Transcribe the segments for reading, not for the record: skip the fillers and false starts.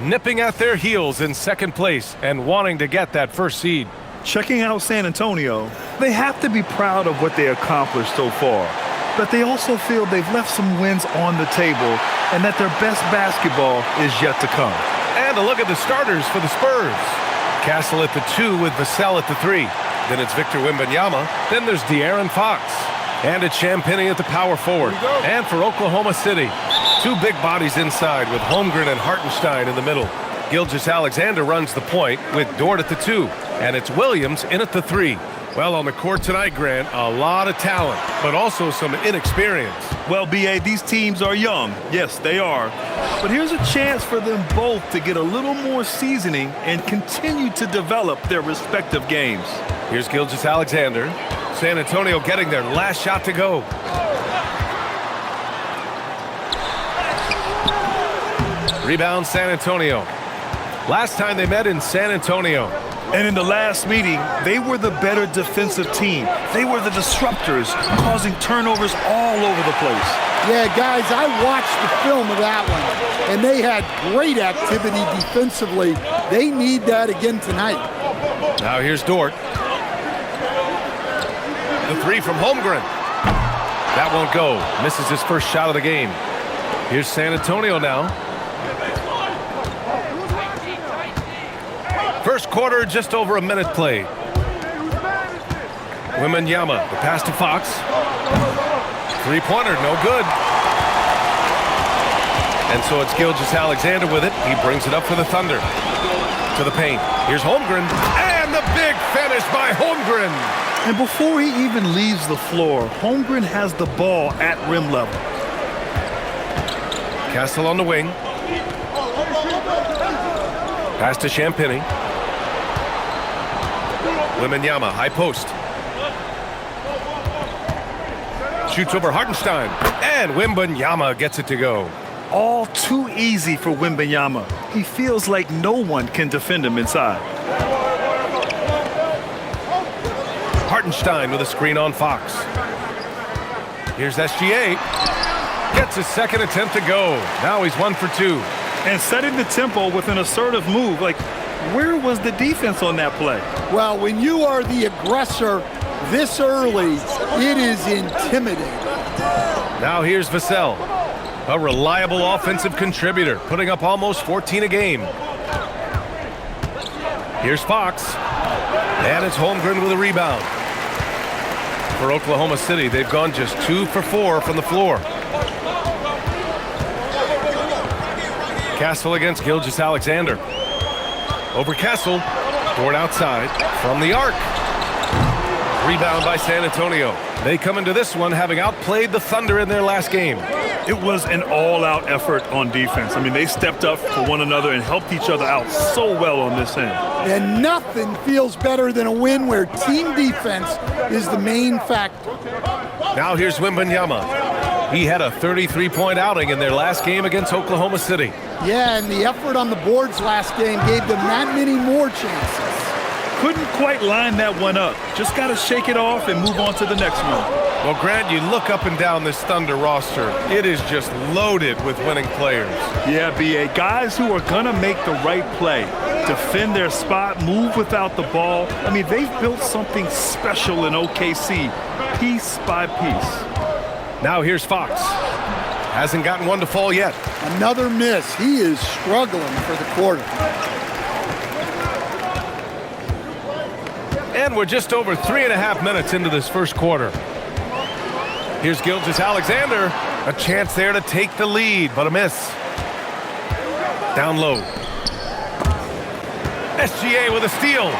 nipping at their heels in second place and wanting to get that first seed. Checking out San Antonio, they have to be proud of what they accomplished so far. But they also feel they've left some wins on the table and that their best basketball is yet to come. And a look at the starters for the Spurs. Castle at the 2 with Vassell at the 3. Then it's Victor Wembanyama. Then there's De'Aaron Fox. And it's Champagnie at the power forward. And for Oklahoma City, 2 big bodies inside with Holmgren and Hartenstein in the middle. Gilgeous-Alexander runs the point with Dort at the 2. And it's Williams in at the 3. Well, on the court tonight, Grant, a lot of talent, but also some inexperience. Well, B.A., these teams are young. Yes, they are. But here's a chance for them both to get a little more seasoning and continue to develop their respective games. Here's Gilgeous-Alexander. San Antonio getting their last shot to go. Rebound San Antonio. Last time they met in San Antonio. And in the last meeting, they were the better defensive team. They were the disruptors, causing turnovers all over the place. Yeah, guys, I watched the film of that one, and they had great activity defensively. They need that again tonight. Now here's Dort. The 3 from Holmgren. That won't go. Misses his first shot of the game. Here's San Antonio now. First quarter, just over a minute played. Wembanyama, the pass to Fox. Three-pointer, no good. And so it's Gilgeous-Alexander with it. He brings it up for the Thunder. To the paint. Here's Holmgren. And the big finish by Holmgren. And before he even leaves the floor, Holmgren has the ball at rim level. Castle on the wing. Pass to Champagnie. Wembanyama, high post. Shoots over Hartenstein. And Wembanyama gets it to go. All too easy for Wembanyama. He feels like no one can defend him inside. Hartenstein with a screen on Fox. Here's SGA. Gets his second attempt to go. Now he's 1 for 2. And setting the tempo with an assertive move. Like, where was the defense on that play? Well, when you are the aggressor this early, it is intimidating. Now here's Vassell, a reliable offensive contributor, putting up almost 14 a game. Here's Fox, and it's Holmgren with a rebound. For Oklahoma City, they've gone just 2 for 4 from the floor. Castle against Gilgeous-Alexander. Over Castle, Dort outside from the arc. Rebound by San Antonio. They come into this one having outplayed the Thunder in their last game. It was an all-out effort on defense. I mean, they stepped up for one another and helped each other out so well on this end. And nothing feels better than a win where team defense is the main factor. Now here's Wembanyama. He had a 33-point outing in their last game against Oklahoma City. Yeah, and the effort on the boards last game gave them that many more chances. Couldn't quite line that one up. Just got to shake it off and move on to the next one. Well, Grant, you look up and down this Thunder roster. It is just loaded with winning players. Yeah, B.A., guys who are going to make the right play, defend their spot, move without the ball. I mean, they've built something special in OKC, piece by piece. Now here's Fox. Hasn't gotten one to fall yet. Another miss. He is struggling for the quarter. And we're just over 3.5 minutes into this first quarter. Here's Gilgeous-Alexander. A chance there to take the lead, but a miss. Down low. SGA with a steal.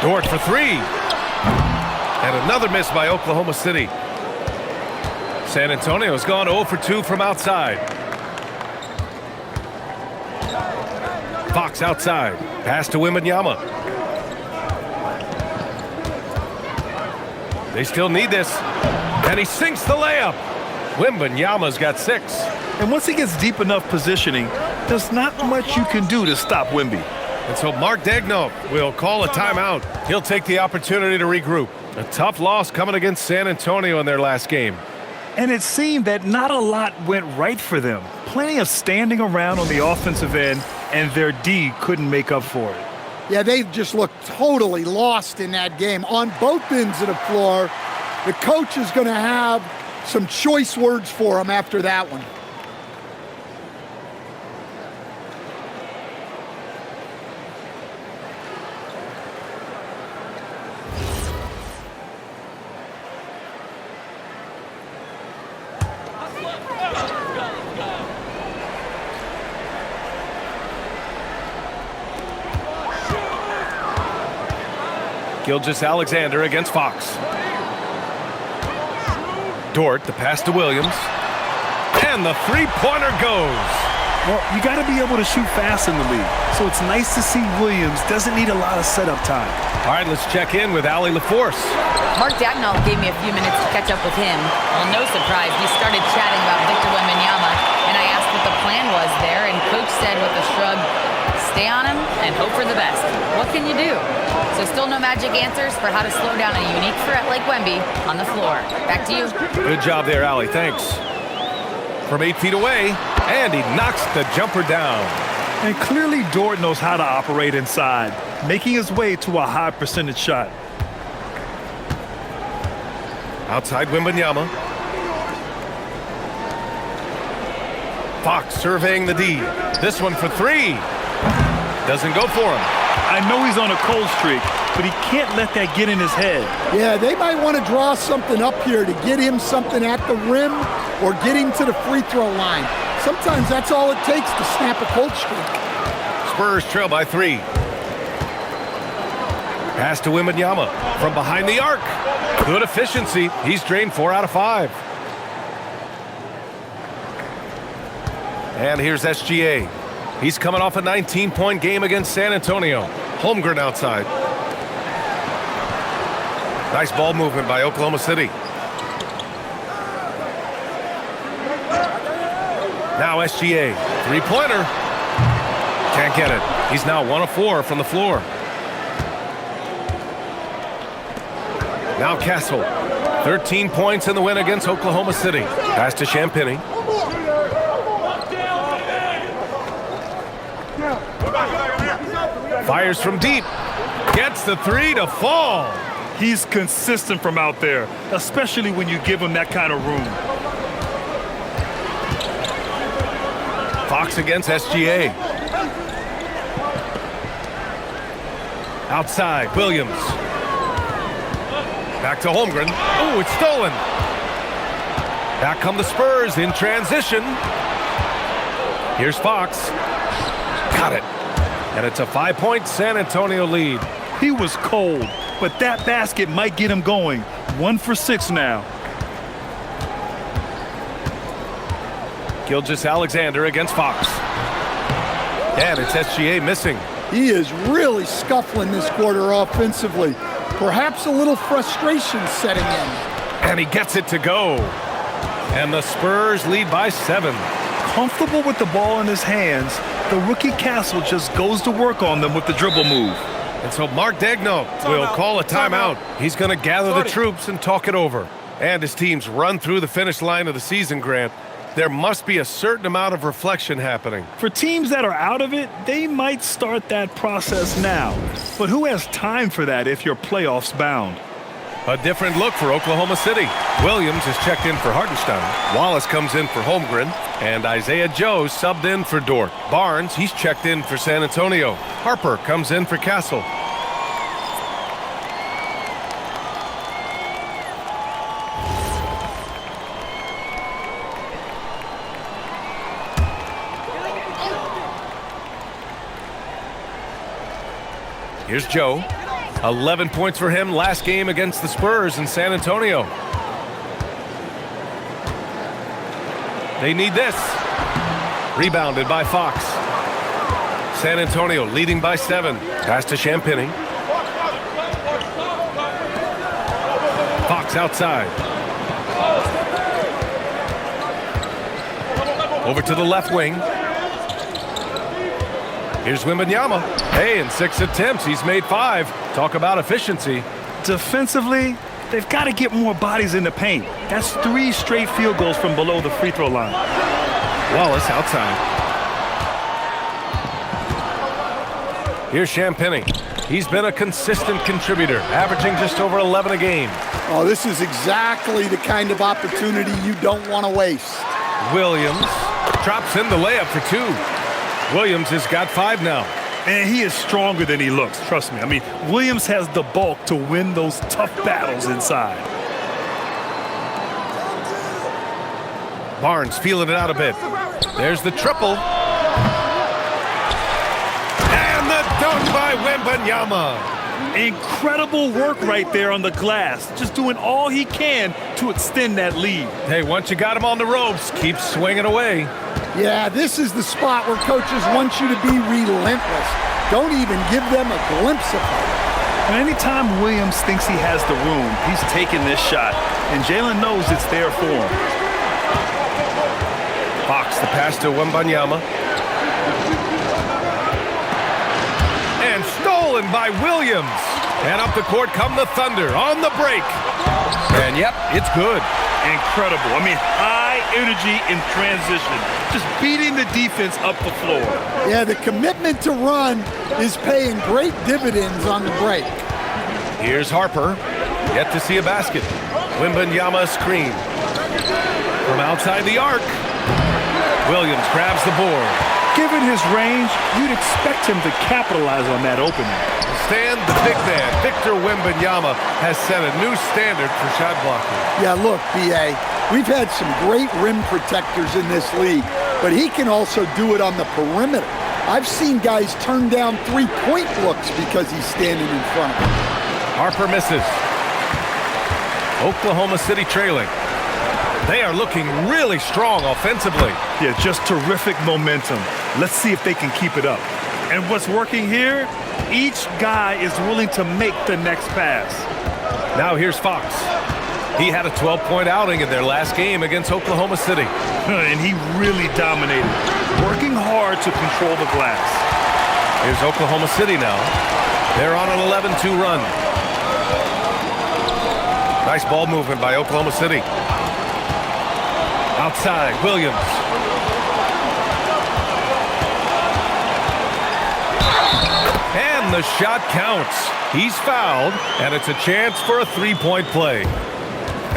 Dort for 3. And another miss by Oklahoma City. San Antonio's gone 0 for 2 from outside. Fox outside. Pass to Wembanyama. They still need this. And he sinks the layup. Wembanyama's got 6. And once he gets deep enough positioning, there's not much you can do to stop Wemby. And so Mark Daigneault will call a timeout. He'll take the opportunity to regroup. A tough loss coming against San Antonio in their last game. And it seemed that not a lot went right for them. Plenty of standing around on the offensive end, and their D couldn't make up for it. Yeah, they just looked totally lost in that game. On both ends of the floor, the coach is going to have some choice words for them after that one. Gilgeous-Alexander against Fox. Dort, the pass to Williams. And the three-pointer goes. Well, you got to be able to shoot fast in the league, so it's nice to see Williams doesn't need a lot of setup time. All right, let's check in with Allie LaForce. Mark Dagnall gave me a few minutes to catch up with him. Well, no surprise, we started chatting about Victor Wembanyama, and I asked what the plan was there, and Coach said with a shrug, stay on him and hope for the best. What can you do? So still no magic answers for how to slow down a unique threat like Wemby on the floor. Back to you. Good job there, Allie. Thanks. From 8 feet away, and he knocks the jumper down. And clearly Dort knows how to operate inside, making his way to a high percentage shot. Outside Wembanyama. Fox surveying the D. This one for three. Doesn't go for him. I know he's on a cold streak, but he can't let that get in his head. Yeah, they might want to draw something up here to get him something at the rim or get him to the free throw line. Sometimes that's all it takes to snap a cold streak. Spurs trail by 3. Pass to Wembanyama from behind the arc. Good efficiency. He's drained 4 out of 5. And here's SGA. He's coming off a 19-point game against San Antonio. Holmgren outside. Nice ball movement by Oklahoma City. Now SGA. Three-pointer. Can't get it. He's now 1 of 4 from the floor. Now Castle. 13 points in the win against Oklahoma City. Pass to Champagny. Fires from deep. Gets the 3 to fall. He's consistent from out there, especially when you give him that kind of room. Fox against SGA. Outside, Williams. Back to Holmgren. Oh, it's stolen. Back come the Spurs in transition. Here's Fox. Got it. And it's a 5-point San Antonio lead. He was cold, but that basket might get him going. 1 for 6 now. Gilgeous-Alexander against Fox. And it's SGA missing. He is really scuffling this quarter offensively. Perhaps a little frustration setting in. And he gets it to go. And the Spurs lead by 7. Comfortable with the ball in his hands, the rookie Castle just goes to work on them with the dribble move. And so Mark Dagnall will call a timeout. He's going to gather the troops and talk it over. And his teams run through the finish line of the season, Grant. There must be a certain amount of reflection happening. For teams that are out of it, they might start that process now. But who has time for that if you're playoffs bound? A different look for Oklahoma City. Williams is checked in for Hartenstein. Wallace comes in for Holmgren. And Isaiah Joe subbed in for Dort. Barnes, he's checked in for San Antonio. Harper comes in for Castle. Here's Joe. 11 points for him last game against the Spurs in San Antonio. They need this. Rebounded by Fox. San Antonio leading by 7. Pass to Champagny. Fox outside. Over to the left wing. Here's Wembanyama. Hey, in 6 attempts, he's made 5. Talk about efficiency. Defensively, They've got to get more bodies in the paint. That's 3 straight field goals from below the free throw line. Wallace outside. Here's Champagnie. He's been a consistent contributor, averaging just over 11 a game. Oh, this is exactly the kind of opportunity you don't want to waste. Williams drops in the layup for 2. Williams has got 5 now. And he is stronger than he looks, trust me. I mean, Williams has the bulk to win those tough battles inside. Barnes feeling it out a bit. There's the triple. And the dunk by Wembanyama. Incredible work right there on the glass. Just doing all he can to extend that lead. Hey, once you got him on the ropes, keep swinging away. Yeah, this is the spot where coaches want you to be relentless. Don't even give them a glimpse of it. And anytime Williams thinks he has the room, he's taking this shot. And Jalen knows it's there for him. Fox the pass to Wembanyama. And stolen by Williams. And up the court come the Thunder on the break. And yep, it's good. Incredible. I mean, high energy in transition. Just beating the defense up the floor. Yeah, the commitment to run is paying great dividends on the break. Here's Harper. Yet to see a basket. Wembanyama screen. From outside the arc. Williams grabs the board. Given his range, you'd expect him to capitalize on that opening. Stand the big man, Victor Wembanyama, has set a new standard for shot blocking. Yeah, look, B.A., we've had some great rim protectors in this league, but he can also do it on the perimeter. I've seen guys turn down three-point looks because he's standing in front of them. Harper misses. Oklahoma City trailing. They are looking really strong offensively. Yeah, just terrific momentum. Let's see if they can keep it up. And what's working here? Each guy is willing to make the next pass. Now here's Fox. He had a 12-point outing in their last game against Oklahoma City. And he really dominated, working hard to control the glass. Here's Oklahoma City now. They're on an 11-2 run. Nice ball movement by Oklahoma City. Outside, Williams. And the shot counts. He's fouled, and it's a chance for a three-point play.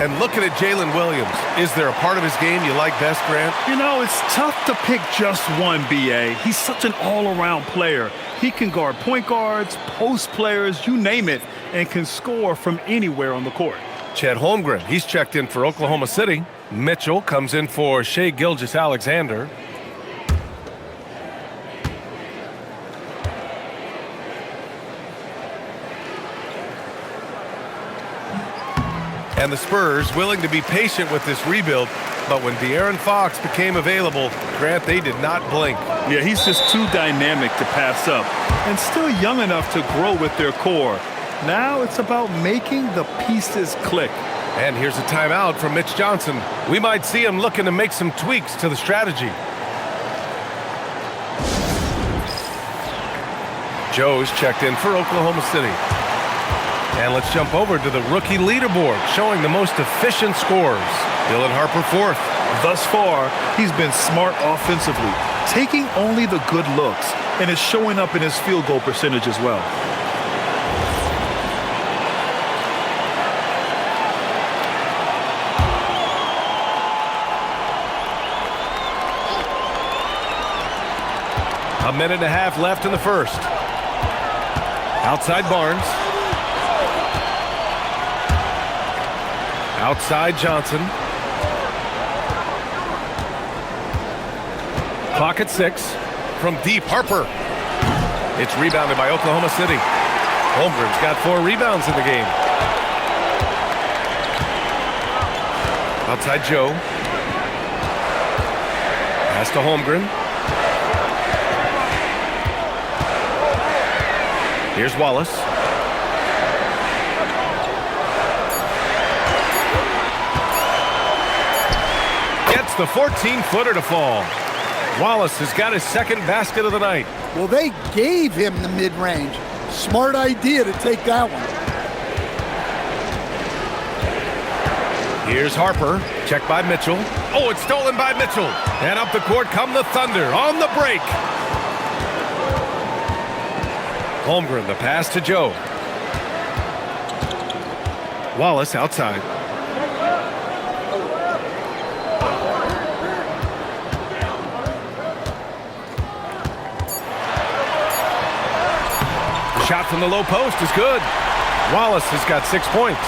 And looking at Jalen Williams, is there a part of his game you like best, Grant? You know, it's tough to pick just one, B.A. He's such an all-around player. He can guard point guards, post players, you name it, and can score from anywhere on the court. Chet Holmgren, he's checked in for Oklahoma City. Mitchell comes in for Shai Gilgeous-Alexander. And the Spurs willing to be patient with this rebuild, but when De'Aaron Fox became available, Grant, they did not blink. Yeah, he's just too dynamic to pass up, and still young enough to grow with their core. Now it's about making the pieces click. And here's a timeout from Mitch Johnson. We might see him looking to make some tweaks to the strategy. Joe's checked in for Oklahoma City. And let's jump over to the rookie leaderboard, showing the most efficient scores. Dylan Harper fourth. Thus far, he's been smart offensively, taking only the good looks, and is showing up in his field goal percentage as well. A minute and a half left in the first. Outside Barnes. Outside Johnson. Clock at 6. From deep, Harper. It's rebounded by Oklahoma City. Holmgren's got 4 rebounds in the game. Outside Joe. Pass to Holmgren. Here's Wallace. Gets the 14-footer to fall. Wallace has got his second basket of the night. Well, they gave him the mid-range. Smart idea to take that one. Here's Harper. Checked by Mitchell. Oh, it's stolen by Mitchell. And up the court come the Thunder on the break. Holmgren, the pass to Joe. Wallace outside. The shot from the low post is good. Wallace has got 6 points.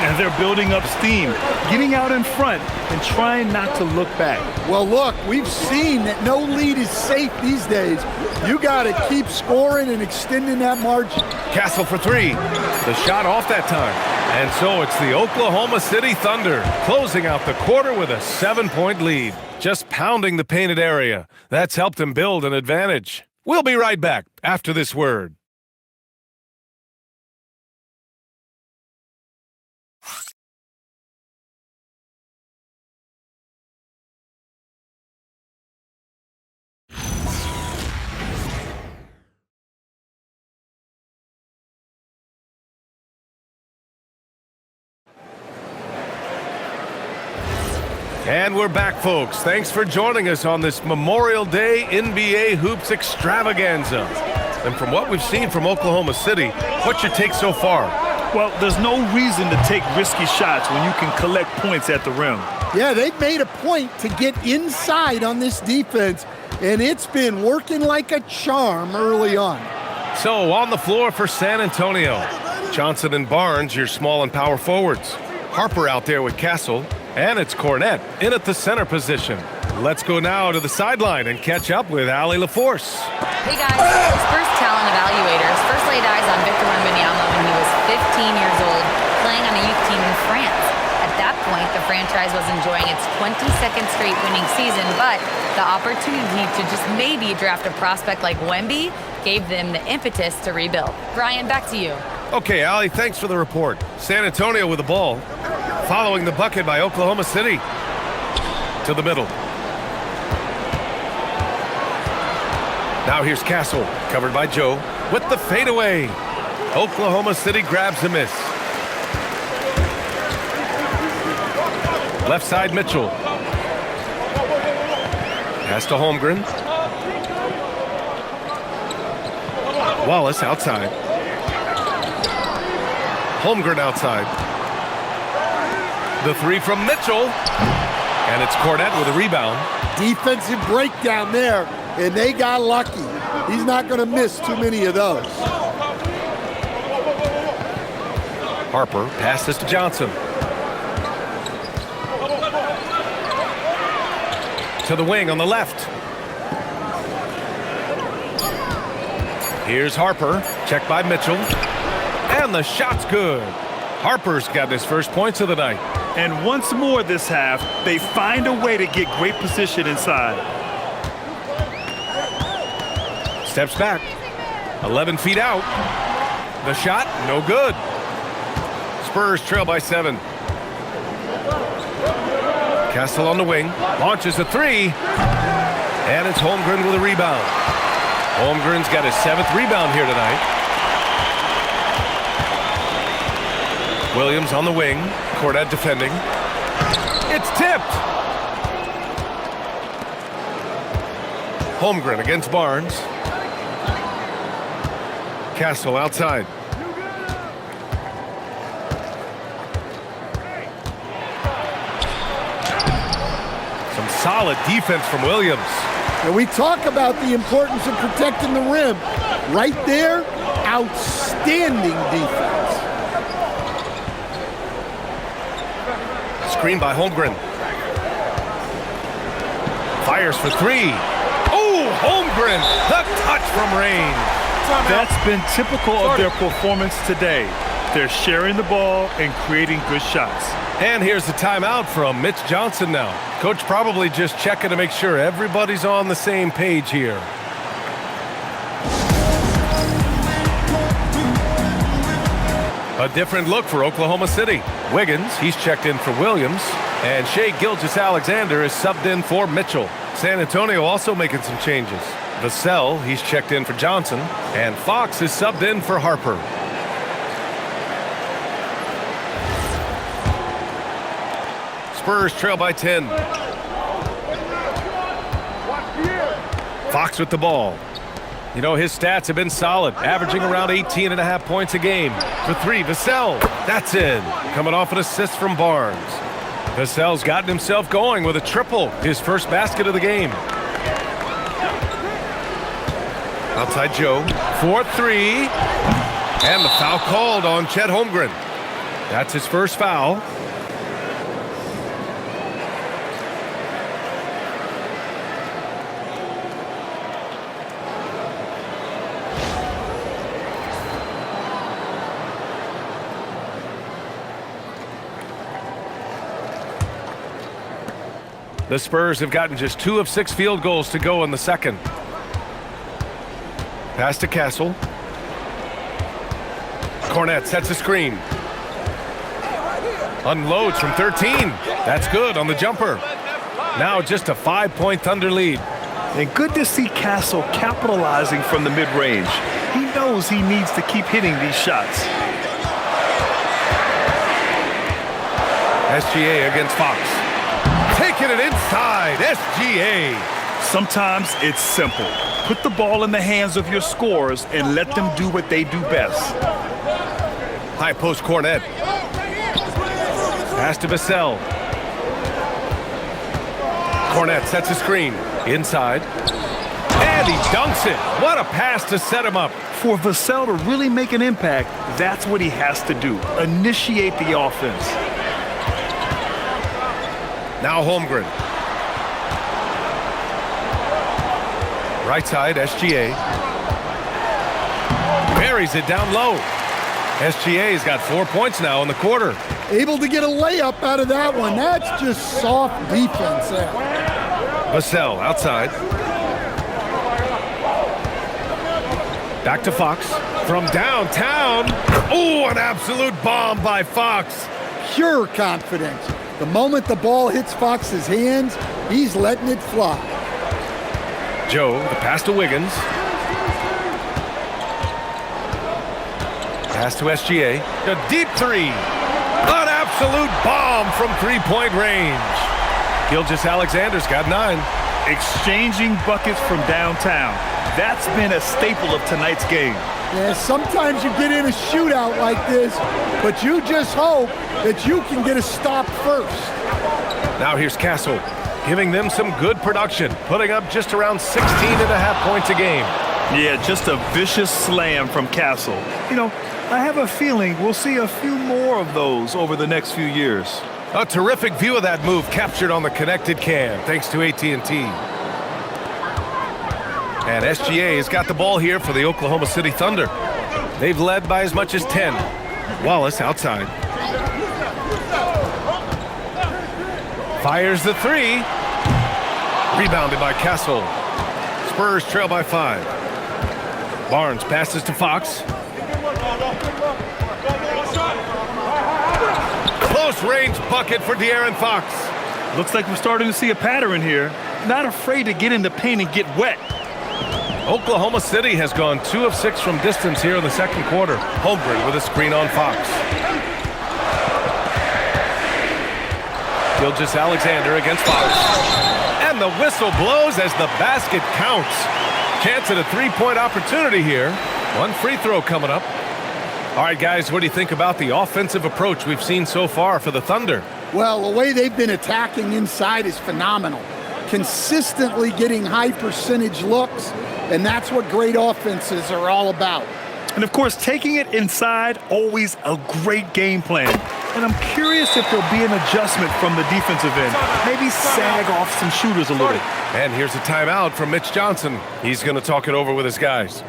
And they're building up steam, getting out in front and trying not to look back. Well, look, we've seen that no lead is safe these days. You got to keep scoring and extending that margin. Castle for three. The shot off that time. And so it's the Oklahoma City Thunder closing out the quarter with a 7-point lead. Just pounding the painted area. That's helped them build an advantage. We'll be right back after this word. And we're back, folks. Thanks for joining us on this Memorial Day NBA Hoops extravaganza. And from what we've seen from Oklahoma City, what's your take so far? Well, there's no reason to take risky shots when you can collect points at the rim. Yeah, they've made a point to get inside on this defense, and it's been working like a charm early on. So, on the floor for San Antonio, Johnson and Barnes, your small and power forwards. Harper out there with Castle. And it's Cornette in at the center position. Let's go now to the sideline and catch up with Allie LaForce. Hey guys, Spurs talent evaluators first laid eyes on Victor Wembanyama when he was 15 years old, playing on a youth team in France. At that point, the franchise was enjoying its 22nd straight winning season, but the opportunity to just maybe draft a prospect like Wemby gave them the impetus to rebuild. Brian, back to you. Okay, Allie, thanks for the report. San Antonio with the ball. Following the bucket by Oklahoma City. To the middle. Now here's Castle, covered by Joe, with the fadeaway. Oklahoma City grabs a miss. Left side, Mitchell. Pass to Holmgren. Wallace outside. Holmgren outside. The three from Mitchell. And it's Cornette with a rebound. Defensive breakdown there, and they got lucky. He's not going to miss too many of those. Harper passes to Johnson. To the wing on the left. Here's Harper, checked by Mitchell. And the shot's good. Harper's got his first points of the night. And once more this half, they find a way to get great position inside. Steps back. 11 feet out. The shot, no good. Spurs trail by 7. Castle on the wing. Launches a three. And it's Holmgren with a rebound. Holmgren's got his 7th rebound here tonight. Williams on the wing. Cornette defending. It's tipped. Holmgren against Barnes. Castle outside. Some solid defense from Williams. And we talk about the importance of protecting the rim. Right there, outstanding defense. Screen by Holmgren. Fires for three. Oh, Holmgren, the touch from range. That's been typical of their performance today. They're sharing the ball and creating good shots. And here's the timeout from Mitch Johnson now. Coach probably just checking to make sure everybody's on the same page here. A different look for Oklahoma City. Wiggins, he's checked in for Williams. And Shai Gilgeous-Alexander is subbed in for Mitchell. San Antonio also making some changes. Vassell, he's checked in for Johnson. And Fox is subbed in for Harper. Spurs trail by 10. Fox with the ball. You know, his stats have been solid, averaging around 18.5 points a game. For three, Vassell. That's in. Coming off an assist from Barnes. Vassell's gotten himself going with a triple, his first basket of the game. Outside Joe. 4-3. And the foul called on Chet Holmgren. That's his first foul. The Spurs have gotten just 2 of 6 field goals to go in the second. Pass to Castle. Cornette sets a screen. Unloads from 13. That's good on the jumper. Now just a 5-point Thunder lead. And good to see Castle capitalizing from the mid-range. He knows he needs to keep hitting these shots. SGA against Fox. Taking it inside, SGA. Sometimes it's simple. Put the ball in the hands of your scorers and let them do what they do best. High post Cornette. Pass to Vassell. Cornette sets a screen. Inside. And he dunks it. What a pass to set him up. For Vassell to really make an impact, that's what he has to do. Initiate the offense. Now Holmgren. Right side, SGA. Buries it down low. SGA's got 4 points now in the quarter. Able to get a layup out of that one. That's just soft defense there. Vassell outside. Back to Fox. From downtown. Oh, an absolute bomb by Fox. Pure confidence. The moment the ball hits Fox's hands, he's letting it fly. Joe, the pass to Wiggins. Pass to SGA. A deep three. An absolute bomb from three-point range. Gilgeous-Alexander's got 9. Exchanging buckets from downtown. That's been a staple of tonight's game. Yeah, sometimes you get in a shootout like this, but you just hope that you can get a stop first. Now here's Castle, giving them some good production, putting up just around 16.5 points a game. Yeah, just a vicious slam from Castle. You know, I have a feeling we'll see a few more of those over the next few years. A terrific view of that move captured on the connected cam, thanks to AT&T. And SGA has got the ball here for the Oklahoma City Thunder. They've led by as much as 10. Wallace outside. Fires the three. Rebounded by Castle. Spurs trail by 5. Barnes passes to Fox. Close range bucket for De'Aaron Fox. Looks like we're starting to see a pattern here. Not afraid to get in the paint and get wet. Oklahoma City has gone 2 of 6 from distance here in the second quarter. Holmgren with a screen on Fox. Gilgeous-Alexander against Fox. And the whistle blows as the basket counts. Chance at a three-point opportunity here. One free throw coming up. All right, guys, what do you think about the offensive approach we've seen so far for the Thunder? Well, the way they've been attacking inside is phenomenal. Consistently getting high percentage looks, and that's what great offenses are all about. And of course, taking it inside, always a great game plan. And I'm curious if there'll be an adjustment from the defensive end. Maybe sag off some shooters a little. And here's a timeout from Mitch Johnson. He's going to talk it over with his guys.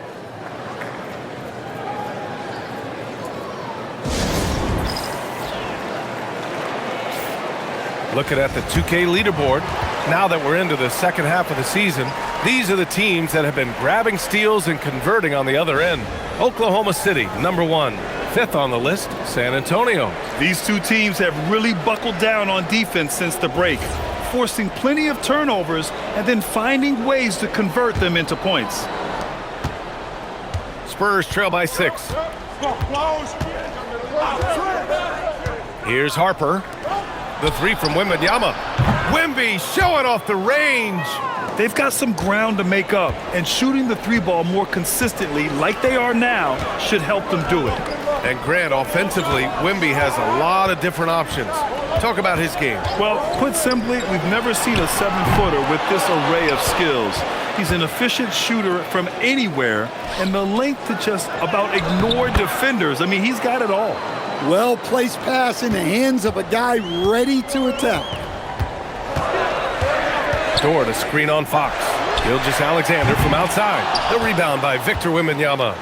Looking at the 2K leaderboard, now that we're into the second half of the season, these are the teams that have been grabbing steals and converting on the other end. Oklahoma City, number 1. 5th on the list, San Antonio. These two teams have really buckled down on defense since the break, forcing plenty of turnovers and then finding ways to convert them into points. Spurs trail by 6. Here's Harper. The three from Wembanyama. Wemby showing off the range. They've got some ground to make up, and shooting the three ball more consistently like they are now should help them do it. And Grant, offensively, Wemby has a lot of different options. Talk about his game. Well, put simply, we've never seen a 7-footer with this array of skills. He's an efficient shooter from anywhere, and the length to just about ignore defenders. I mean, he's got it all. Well-placed pass in the hands of a guy ready to attack. Dort, a screen on Fox. Gilgeous-Alexander from outside. The rebound by Victor Wembanyama.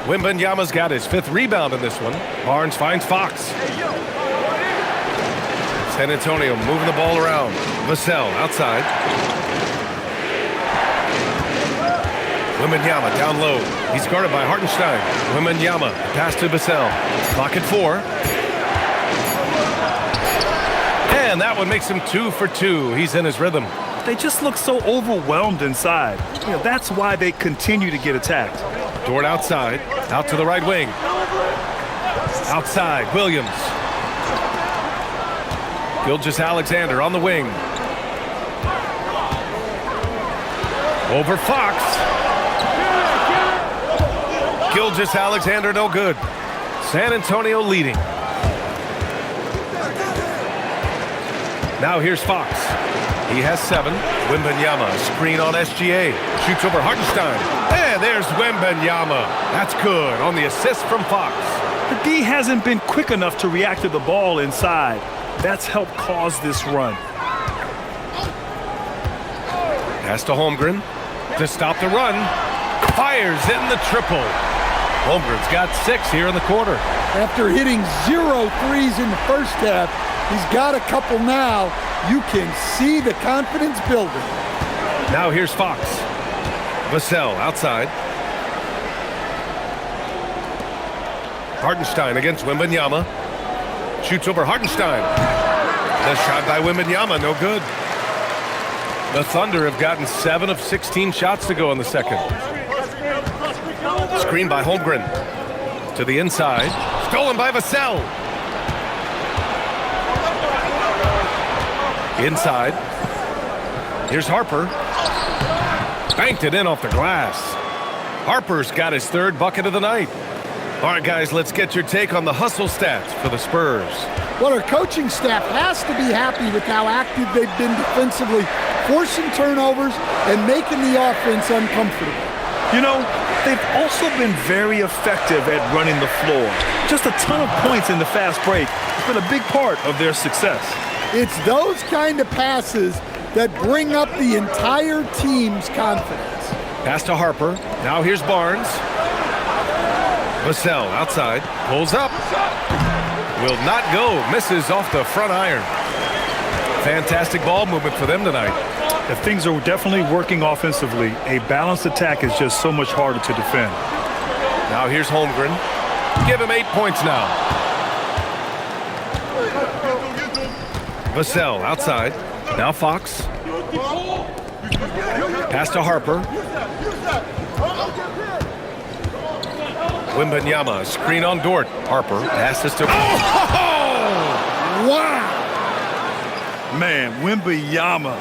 Wembanyama's got his 5th rebound in this one. Barnes finds Fox. San Antonio moving the ball around. Vassell outside. Wembanyama down low. He's guarded by Hartenstein. Wembanyama pass to Vassell. Clock at 4. And that one makes him 2 for 2. He's in his rhythm. They just look so overwhelmed inside. That's why they continue to get attacked. Dort outside, out to the right wing. Outside, Williams. Gilgeous-Alexander on the wing. Over Fox. Gilgeous-Alexander no good. San Antonio leading. Now here's Fox. He has 7. Wembanyama, screen on SGA. Shoots over Hartenstein. And there's Wembanyama. That's good on the assist from Fox. The D hasn't been quick enough to react to the ball inside. That's helped cause this run. Pass to Holmgren to stop the run. Fires in the triple. Holmgren's got 6 here in the quarter. After hitting 0 threes in the first half, he's got a couple now. You can see the confidence building. Now here's Fox. Vassell outside. Hartenstein against Wembanyama. Shoots over Hartenstein. The shot by Wembanyama, no good. The Thunder have gotten 7 of 16 shots to go in the second. Screen by Holmgren. To the inside. Stolen by Vassell. Inside. Here's Harper. Banked it in off the glass. Harper's got his 3rd bucket of the night. All right, guys, let's get your take on the hustle stats for the Spurs. Well, our coaching staff has to be happy with how active they've been defensively, forcing turnovers and making the offense uncomfortable. They've also been very effective at running the floor. Just a ton of points in the fast break has been a big part of their success. It's those kind of passes that bring up the entire team's confidence. Pass to Harper. Now here's Barnes. Vassell outside. Pulls up. Will not go. Misses off the front iron. Fantastic ball movement for them tonight. If things are definitely working offensively, a balanced attack is just so much harder to defend. Now here's Holmgren. Give him 8 points now. Vassell outside. Now Fox. Pass to Harper. Wembanyama, screen on Dort. Harper passes to... Oh! Wow! Man, Wembanyama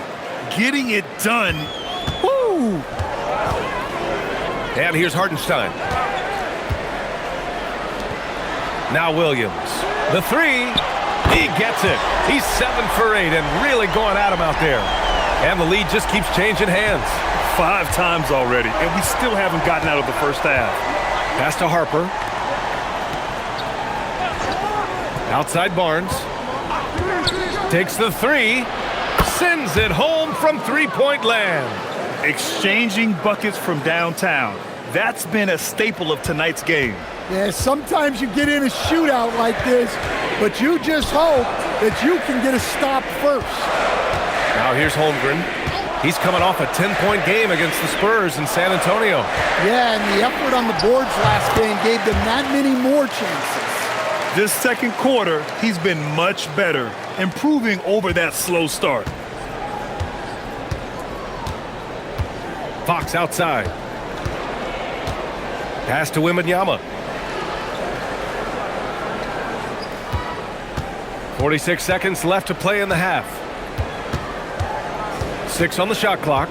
getting it done. Woo! And here's Hartenstein. Now Williams. The 3. He gets it. He's 7 for 8 and really going at him out there. And the lead just keeps changing hands. 5 times already, and we still haven't gotten out of the first half. Pass to Harper. Outside Barnes. Takes the 3. Sends it home from 3-point land. Exchanging buckets from downtown. That's been a staple of tonight's game. Yeah, sometimes you get in a shootout like this, but you just hope that you can get a stop first. Now here's Holmgren. He's coming off a 10-point game against the Spurs in San Antonio. Yeah, and the effort on the boards last game gave them that many more chances. This second quarter, he's been much better, improving over that slow start. Fox outside. Pass to Wembanyama. 46 seconds left to play in the half. 6 on the shot clock.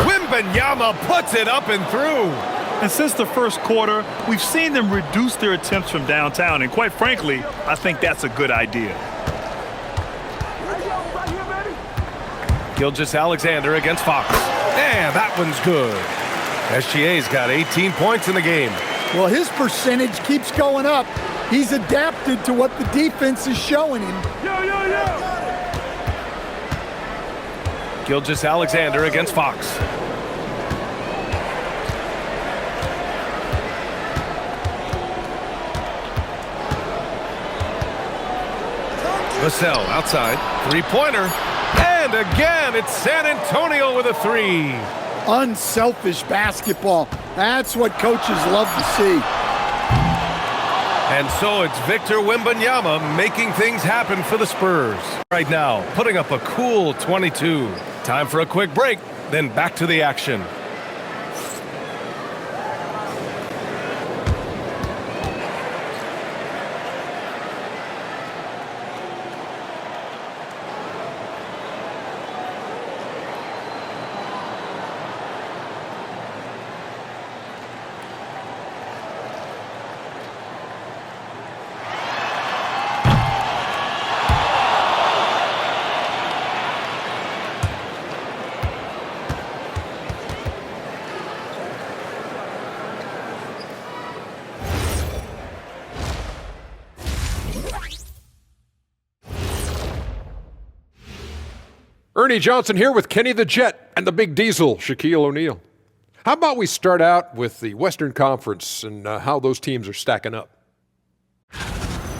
Wembanyama puts it up and through. And since the first quarter, we've seen them reduce their attempts from downtown. And quite frankly, I think that's a good idea. Gilgeous-Alexander against Fox. And that one's good. SGA's got 18 points in the game. Well, his percentage keeps going up. He's adapted to what the defense is showing him. Gilgeous-Alexander against Fox. Vassell outside. Three-pointer. And again, it's San Antonio with a three. Unselfish basketball. That's what coaches love to see. And so it's Victor Wembanyama making things happen for the Spurs. Right now, putting up a cool 22. Time for a quick break, then back to the action. Ernie Johnson here with Kenny the Jet and the Big Diesel, Shaquille O'Neal. How about we start out with the Western Conference and how those teams are stacking up?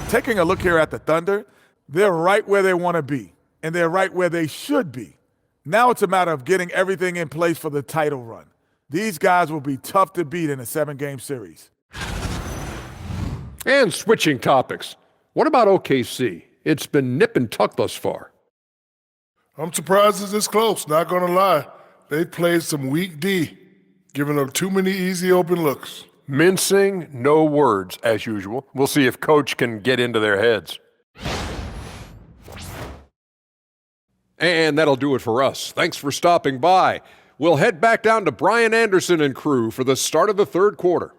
Taking a look here at the Thunder, they're right where they want to be, and they're right where they should be. Now it's a matter of getting everything in place for the title run. These guys will be tough to beat in a 7-game series. And switching topics, what about OKC? It's been nip and tuck thus far. I'm surprised it's this close, not going to lie. They played some weak D, giving up too many easy open looks. Mincing, no words, as usual. We'll see if Coach can get into their heads. And that'll do it for us. Thanks for stopping by. We'll head back down to Brian Anderson and crew for the start of the third quarter.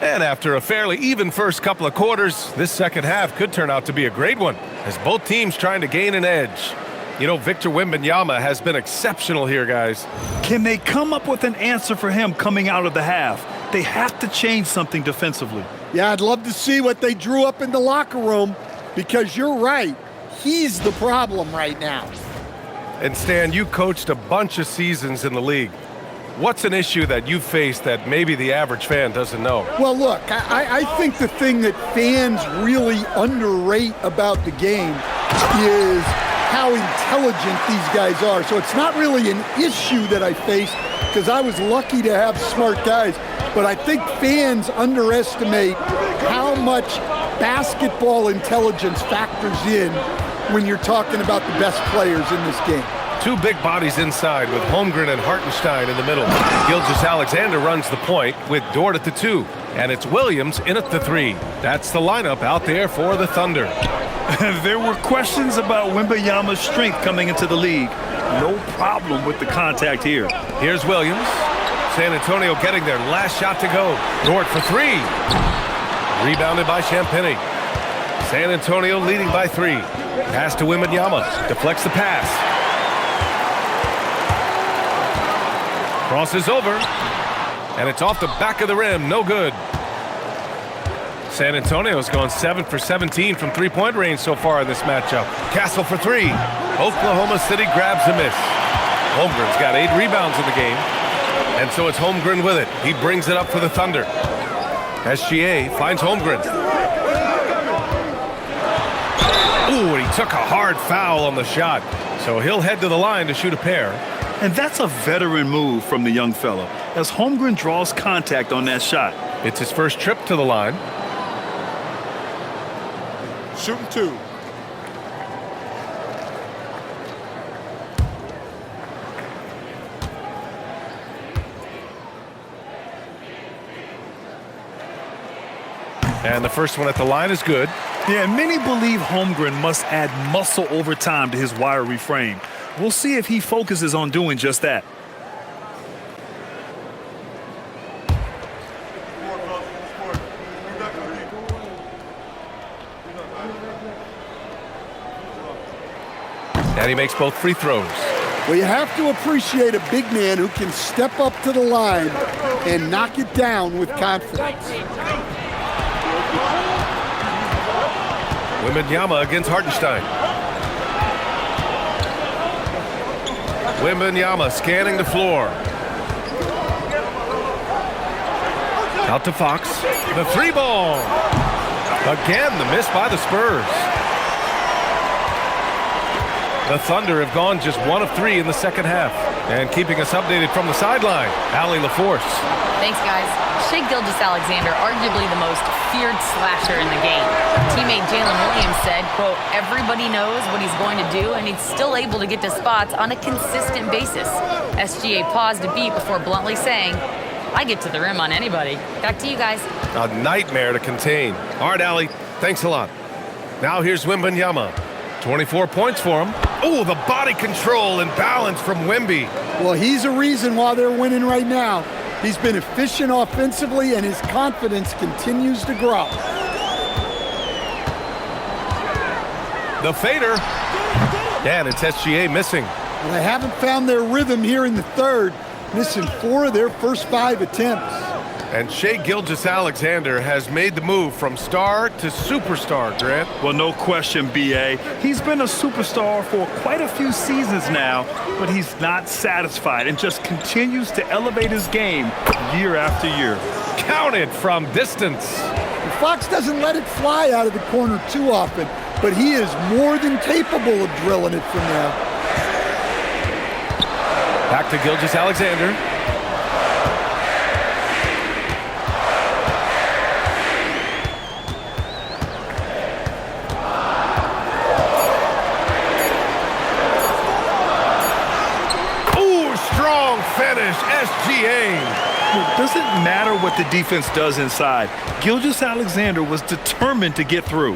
And after a fairly even first couple of quarters, this second half could turn out to be a great one, as both teams trying to gain an edge. You know, Victor Wembanyama has been exceptional here, guys. Can they come up with an answer for him coming out of the half? They have to change something defensively. Yeah, I'd love to see what they drew up in the locker room, because you're right. He's the problem right now. And Stan, you coached a bunch of seasons in the league. What's an issue that you face that maybe the average fan doesn't know? Well, look, I think the thing that fans really underrate about the game is how intelligent these guys are. So it's not really an issue that I face, because I was lucky to have smart guys. But I think fans underestimate how much basketball intelligence factors in when you're talking about the best players in this game. Two big bodies inside with Holmgren and Hartenstein in the middle. Gilgeous-Alexander runs the point with Dort at the 2. And it's Williams in at the 3. That's the lineup out there for the Thunder. There were questions about Wembanyama's strength coming into the league. No problem with the contact here. Here's Williams. San Antonio getting their last shot to go. Dort for 3. Rebounded by Champagnie. San Antonio leading by 3. Pass to Wembanyama. Deflects the pass. Crosses over, and it's off the back of the rim. No good. San Antonio's gone 7 for 17 from three-point range so far in this matchup. Castle for 3. Oklahoma City grabs a miss. Holmgren's got 8 rebounds in the game, and so it's Holmgren with it. He brings it up for the Thunder. SGA finds Holmgren. Ooh, and he took a hard foul on the shot, so he'll head to the line to shoot a pair. And that's a veteran move from the young fella, as Holmgren draws contact on that shot. It's his first trip to the line. shooting 2. And the first one at the line is good. Yeah, many believe Holmgren must add muscle over time to his wiry frame. We'll see if he focuses on doing just that. And he makes both free throws. Well, you have to appreciate a big man who can step up to the line and knock it down with confidence. Wembanyama against Hartenstein. Wembanyama scanning the floor. Out to Fox. The 3-ball. Again, the miss by the Spurs. The Thunder have gone just 1 of 3 in the second half. And keeping us updated from the sideline, Allie LaForce. Thanks, guys. Shai Gilgeous-Alexander, arguably the most feared slasher in the game. Teammate Jalen Williams said, quote, everybody knows what he's going to do, and he's still able to get to spots on a consistent basis. SGA paused a beat before bluntly saying, I get to the rim on anybody. Back to you guys. A nightmare to contain. All right, Allie, thanks a lot. Now here's Wembanyama. 24 points for him. Oh, the body control and balance from Wemby. Well, he's a reason why they're winning right now. He's been efficient offensively, and his confidence continues to grow. The fader. And it's SGA missing. Well, they haven't found their rhythm here in the third, missing 4 of their first 5 attempts. And Shai Gilgeous-Alexander has made the move from star to superstar, Grant. Well, no question, B.A. He's been a superstar for quite a few seasons now, but he's not satisfied and just continues to elevate his game year after year. Counted from distance. Fox doesn't let it fly out of the corner too often, but he is more than capable of drilling it from there. Back to Gilgeous-Alexander. Finish, SGA. It doesn't matter what the defense does inside. Gilgeous-Alexander was determined to get through.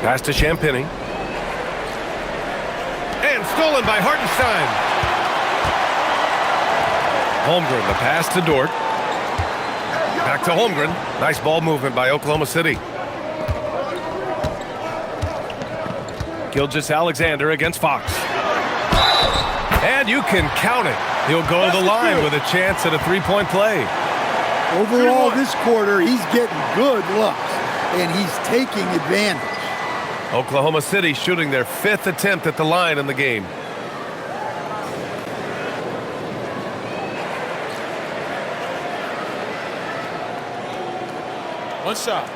Pass to Champagny. And stolen by Hartenstein. Holmgren, the pass to Dort. Back to Holmgren. Nice ball movement by Oklahoma City. Gilgeous-Alexander against Fox. And you can count it. He'll go to the line with a chance at a 3-point play. Overall, this quarter, he's getting good looks, and he's taking advantage. Oklahoma City shooting their 5th attempt at the line in the game. One shot.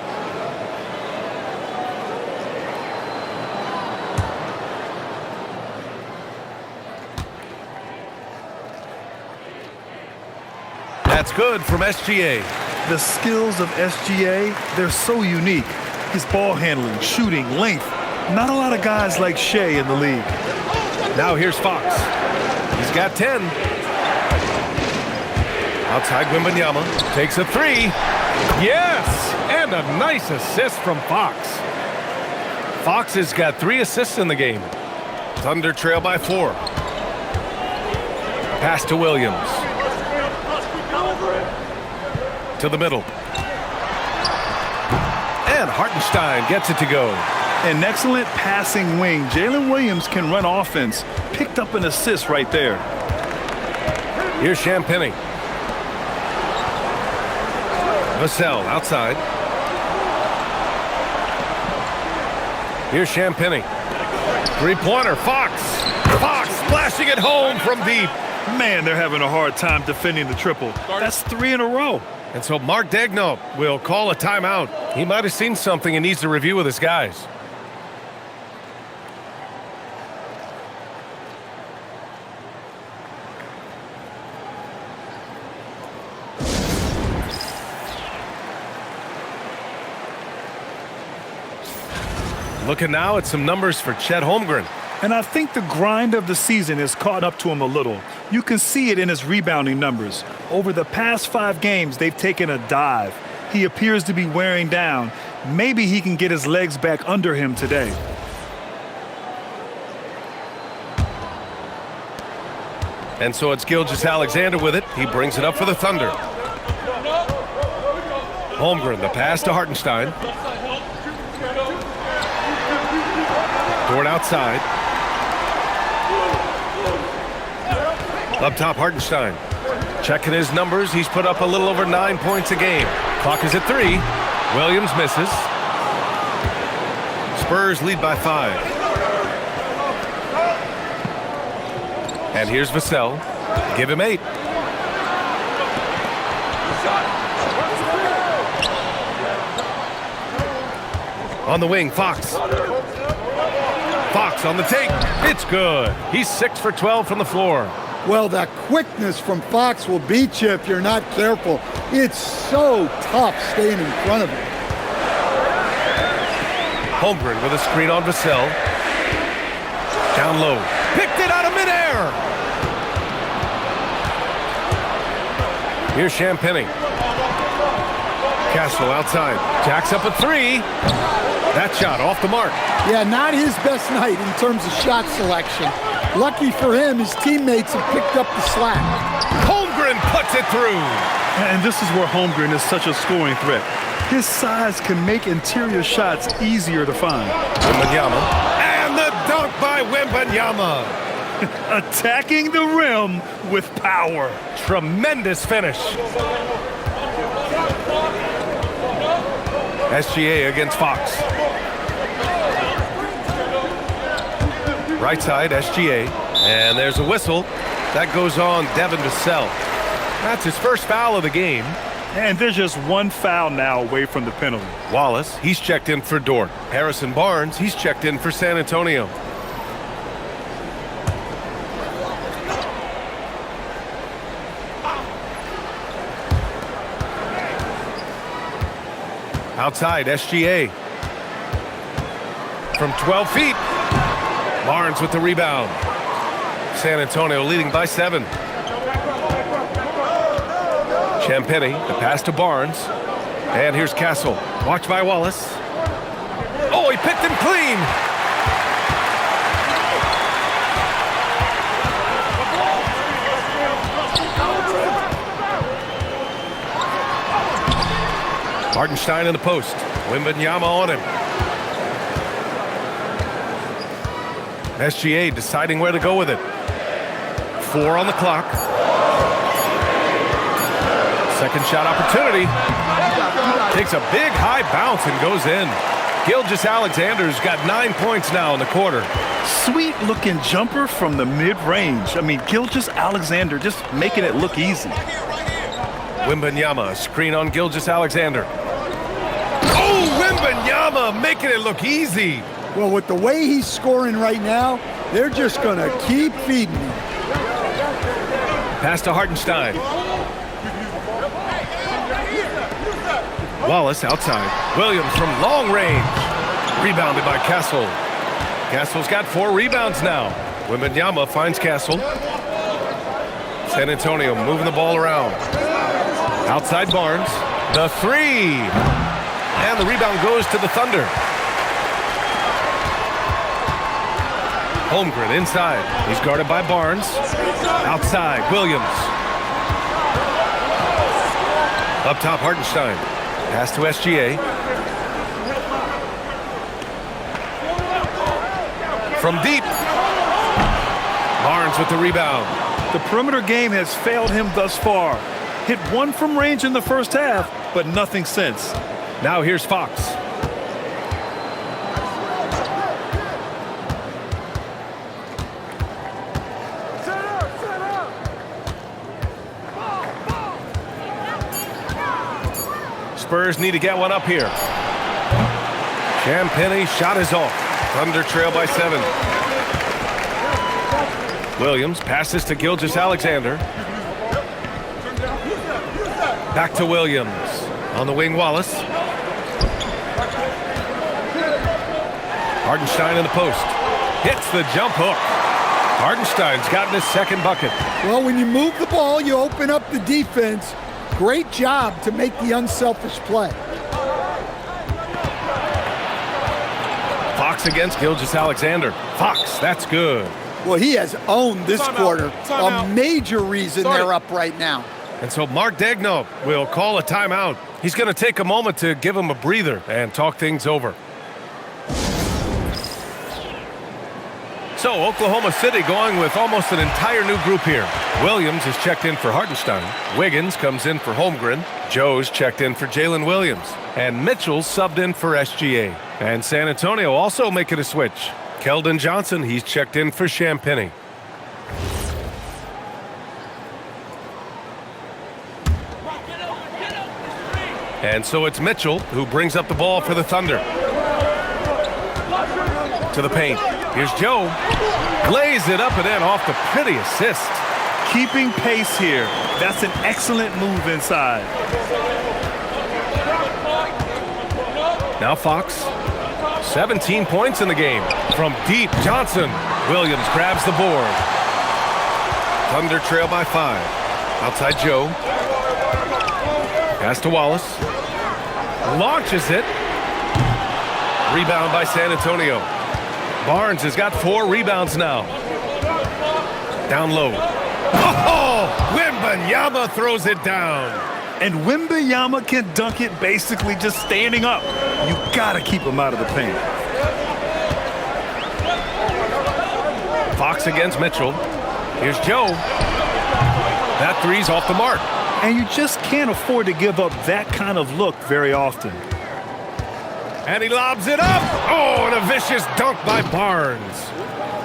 That's good from SGA. The skills of SGA, they're so unique. His ball handling, shooting, length. Not a lot of guys like Shai in the league. Now here's Fox. He's got 10. Outside Wembanyama. Takes a 3. Yes! And a nice assist from Fox. Fox has got 3 assists in the game. Thunder trail by 4. Pass to Williams. To the middle. And Hartenstein gets it to go. An excellent passing wing. Jalen Williams can run offense. Picked up an assist right there. Here's Champagny. Vassell outside. Here's Champagny. 3-pointer, Fox. Fox splashing it home from deep. Man, they're having a hard time defending the triple. That's 3 in a row. And so Mark Daigneault will call a timeout. He might have seen something and needs to review with his guys. Looking now at some numbers for Chet Holmgren. And I think the grind of the season has caught up to him a little. You can see it in his rebounding numbers. Over the past 5 games, they've taken a dive. He appears to be wearing down. Maybe he can get his legs back under him today. And so it's Gilgeous-Alexander with it. He brings it up for the Thunder. Holmgren, the pass to Hartenstein. Dort outside. Up top, Hartenstein. Checking his numbers. He's put up a little over 9 points a game. Clock is at 3. Williams misses. Spurs lead by 5. And here's Vassell. Give him 8. On the wing, Fox. Fox on the take. It's good. He's 6 for 12 from the floor. Well, that quickness from Fox will beat you if you're not careful. It's so tough staying in front of him. Holmgren with a screen on Vassell. Down low. Picked it out of midair. Here's Champagnie. Castle outside. Jacks up a 3. That shot off the mark. Yeah, not his best night in terms of shot selection. Lucky for him, his teammates have picked up the slack. Holmgren puts it through. And this is where Holmgren is such a scoring threat. His size can make interior shots easier to find. Wembanyama. And the dunk by Wembanyama. Attacking the rim with power. Tremendous finish. SGA against Fox. Right side, SGA. And there's a whistle. That goes on Devin Vassell. That's his first foul of the game. And there's just one foul now away from the penalty. Wallace, he's checked in for Dort. Harrison Barnes, he's checked in for San Antonio. Outside, SGA. From 12 feet. Barnes with the rebound. San Antonio leading by 7. Champagnie, the pass to Barnes. And here's Castle. Watched by Wallace. Oh, he picked him clean. Hartenstein in the post. Wembanyama on him. SGA deciding where to go with it. 4 on the clock. Second shot opportunity. Takes a big high bounce and goes in. Gilgeous-Alexander's got 9 points now in the quarter. Sweet looking jumper from the mid-range. I mean, Gilgeous-Alexander just making it look easy. Wembanyama, screen on Gilgeous-Alexander. Oh, Wembanyama making it look easy. Well, with the way he's scoring right now, they're just going to keep feeding him. Pass to Hartenstein. Wallace outside. Williams from long range. Rebounded by Castle. Castle's got 4 rebounds now. Wembanyama finds Castle. San Antonio moving the ball around. Outside Barnes. The 3. And the rebound goes to the Thunder. Holmgren inside. He's guarded by Barnes. Outside, Williams. Up top, Hartenstein. Pass to SGA. From deep. Barnes with the rebound. The perimeter game has failed him thus far. Hit 1 from range in the first half, but nothing since. Now here's Fox. Spurs need to get one up here. Champagnie shot is off. Thunder trail by 7. Williams passes to Gilgeous-Alexander. Back to Williams. On the wing, Wallace. Hartenstein in the post. Hits the jump hook. Hartenstein's gotten his second bucket. Well, when you move the ball, you open up the defense. Great job to make the unselfish play. Fox against Gilgeous-Alexander. Fox, that's good. Well, he has owned this quarter. A major reason Sorry. they're up right now. And so Mark Daigneault will call a timeout. He's going to take a moment to give him a breather and talk things over. So Oklahoma City going with almost an entire new group here. Williams is checked in for Hartenstein. Wiggins comes in for Holmgren. Joe's checked in for Jalen Williams. And Mitchell's subbed in for SGA. And San Antonio also making a switch. Keldon Johnson, he's checked in for Champagnie. And so it's Mitchell who brings up the ball for the Thunder. To the paint. Here's Joe. Lays it up and in off the pretty assist. Keeping pace here. That's an excellent move inside. Now Fox. 17 points in the game. From deep, Johnson. Williams grabs the board. Thunder trail by 5. Outside Joe. Pass to Wallace. Launches it. Rebound by San Antonio. Barnes has got 4 rebounds now. Down low. Oh! Wembanyama throws it down. And Wembanyama can dunk it basically just standing up. You gotta keep him out of the paint. Fox against Mitchell. Here's Joe. That three's off the mark. And you just can't afford to give up that kind of look very often. And he lobs it up. Oh, and a vicious dunk by Barnes.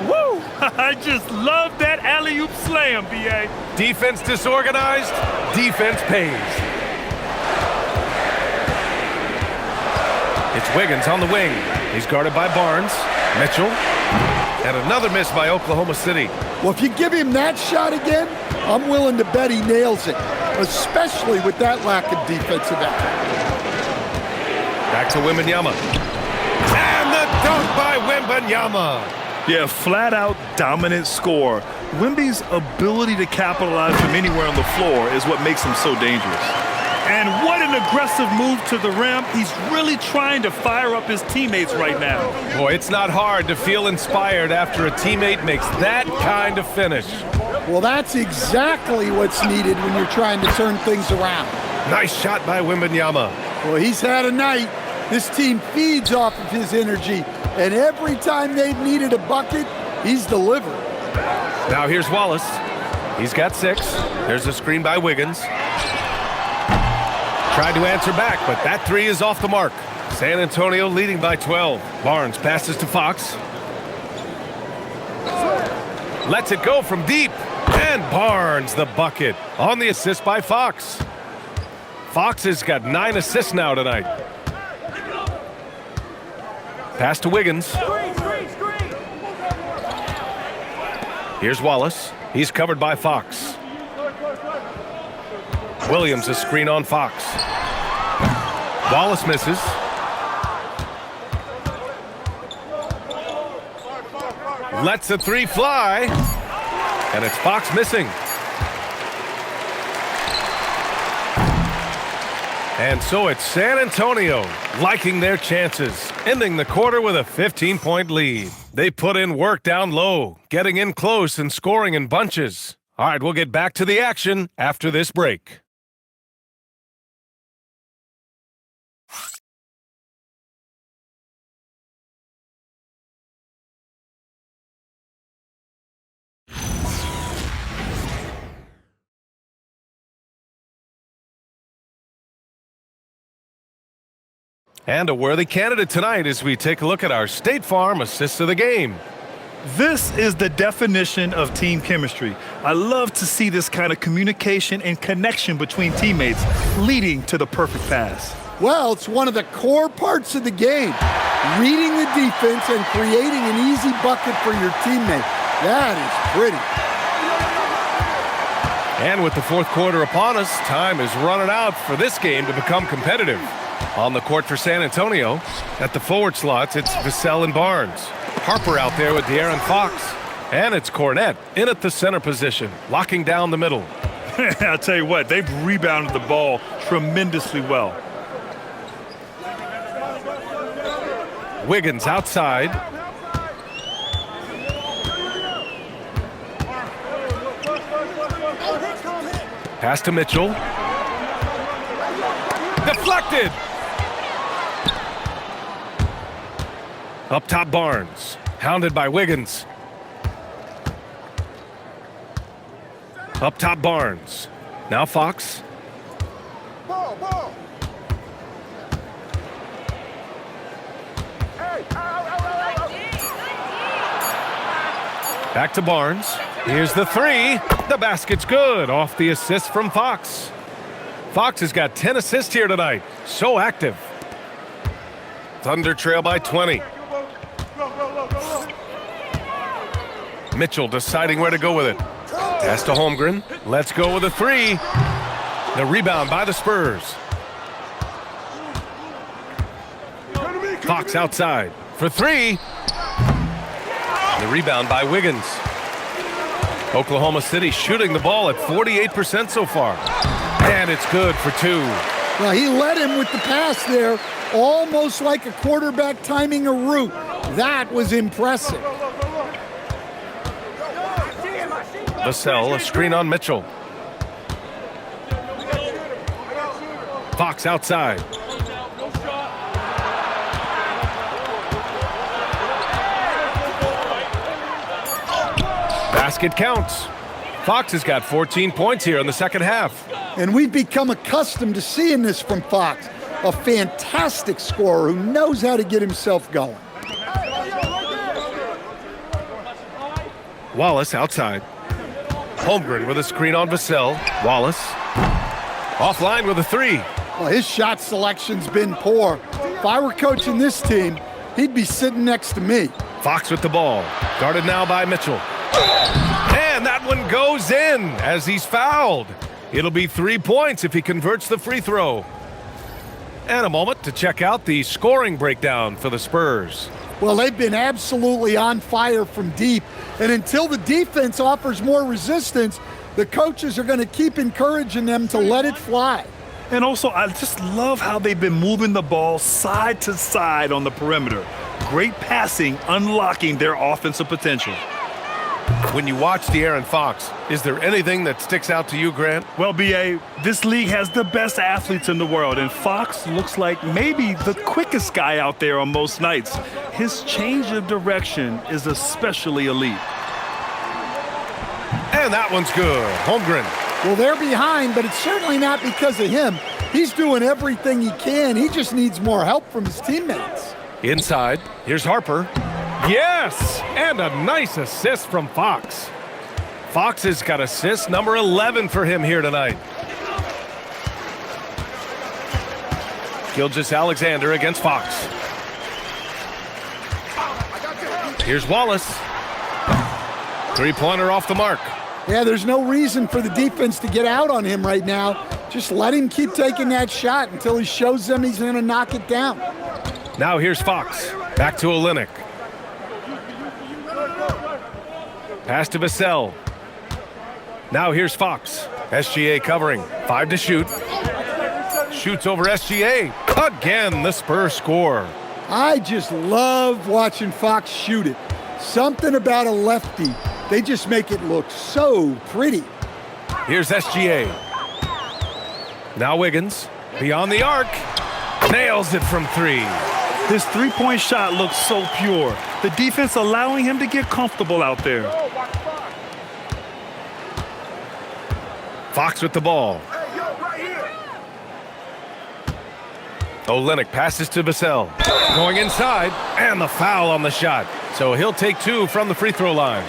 Woo! I just love that alley-oop slam, B.A. Defense disorganized. Defense pays. It's Wiggins on the wing. He's guarded by Barnes. Mitchell. And another miss by Oklahoma City. Well, if you give him that shot again, I'm willing to bet he nails it, especially with that lack of defensive effort. Back to Wembanyama. And the dunk by Wembanyama. Yeah, flat-out dominant score. Wemby's ability to capitalize from anywhere on the floor is what makes him so dangerous. And what an aggressive move to the rim. He's really trying to fire up his teammates right now. Boy, it's not hard to feel inspired after a teammate makes that kind of finish. Well, that's exactly what's needed when you're trying to turn things around. Nice shot by Wembanyama. Well, he's had a night. This team feeds off of his energy, and every time they've needed a bucket, he's delivered. Now here's Wallace. He's got 6. There's a screen by Wiggins. Tried to answer back, but that 3 is off the mark. San Antonio leading by 12. Barnes passes to Fox. Lets it go from deep. And Barnes the bucket on the assist by Fox. Fox has got 9 assists now tonight. Pass to Wiggins. Here's Wallace. He's covered by Fox. Williams a screen on Fox. Wallace misses. Lets the 3 fly. And it's Fox missing. And so it's San Antonio liking their chances, ending the quarter with a 15-point lead. They put in work down low, getting in close and scoring in bunches. All right, we'll get back to the action after this break. And a worthy candidate tonight as we take a look at our State Farm Assist of the Game. This is the definition of team chemistry. I love to see this kind of communication and connection between teammates leading to the perfect pass. Well, it's one of the core parts of the game. Reading the defense and creating an easy bucket for your teammate. That is pretty. And with the fourth quarter upon us, time is running out for this game to become competitive. On the court for San Antonio, at the forward slots, it's Vassell and Barnes. Harper out there with De'Aaron Fox. And it's Cornette in at the center position, locking down the middle. I'll tell you what, they've rebounded the ball tremendously well. Wiggins outside. Pass to Mitchell. Deflected. Up top Barnes. Hounded by Wiggins. Up top Barnes. Now Fox. Back to Barnes. Here's the three. The basket's good. Off the assist from Fox. Fox has got 10 assists here tonight. So active. Thunder trail by 20. Mitchell deciding where to go with it. Pass to Holmgren. Let's go with a three. The rebound by the Spurs. Fox outside for three. The rebound by Wiggins. Oklahoma City shooting the ball at 48% so far. And it's good for two. Well, he led him with the pass there, almost like a quarterback timing a route. That was impressive. Vassell, a screen on Mitchell. Fox outside. Basket counts. Fox has got 14 points here in the second half. And we've become accustomed to seeing this from Fox. A fantastic scorer who knows how to get himself going. Wallace outside. Holmgren with a screen on Vassell. Wallace offline with a three. Well, his shot selection's been poor. If I were coaching this team, he'd be sitting next to me. Fox with the ball. Guarded now by Mitchell. And that one goes in as he's fouled. It'll be 3 points if he converts the free throw. And a moment to check out the scoring breakdown for the Spurs. Well, they've been absolutely on fire from deep. And until the defense offers more resistance, the coaches are going to keep encouraging them to let it fly. And also, I just love how they've been moving the ball side to side on the perimeter. Great passing, unlocking their offensive potential. When you watch De'Aaron Fox, is there anything that sticks out to you, Grant? Well, B.A., this league has the best athletes in the world, and Fox looks like maybe the quickest guy out there on most nights. His change of direction is especially elite. And that one's good. Holmgren. Well, they're behind, but it's certainly not because of him. He's doing everything he can. He just needs more help from his teammates. Inside, here's Harper. Yes! And a nice assist from Fox. Fox has got assist number 11 for him here tonight. Gilgeous-Alexander against Fox. Here's Wallace. Three-pointer off the mark. Yeah, there's no reason for the defense to get out on him right now. Just let him keep taking that shot until he shows them he's going to knock it down. Now here's Fox. Back to Olynyk. Pass to Vassell. Now here's Fox. SGA covering. 5 to shoot. Shoots over SGA. Again, the Spurs score. I just love watching Fox shoot it. Something about a lefty. They just make it look so pretty. Here's SGA. Now Wiggins. Beyond the arc. Nails it from three. His three-point shot looks so pure. The defense allowing him to get comfortable out there. Fox with the ball. Olynyk passes to Vassell. Going inside, and the foul on the shot. So he'll take 2 from the free throw line.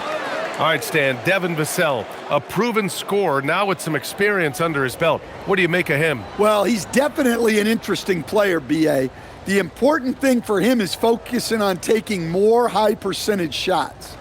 All right, Stan, Devin Vassell, a proven scorer, now with some experience under his belt. What do you make of him? Well, he's definitely an interesting player, B.A. The important thing for him is focusing on taking more high-percentage shots.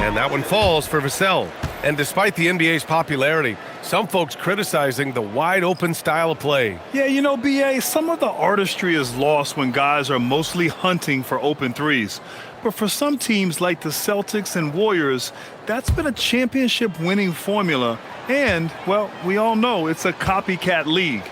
And that one falls for Vassell. And despite the NBA's popularity, some folks criticizing the wide-open style of play. Yeah, you know, BA, some of the artistry is lost when guys are mostly hunting for open threes. But for some teams like the Celtics and Warriors, that's been a championship-winning formula. And, well, we all know it's a copycat league.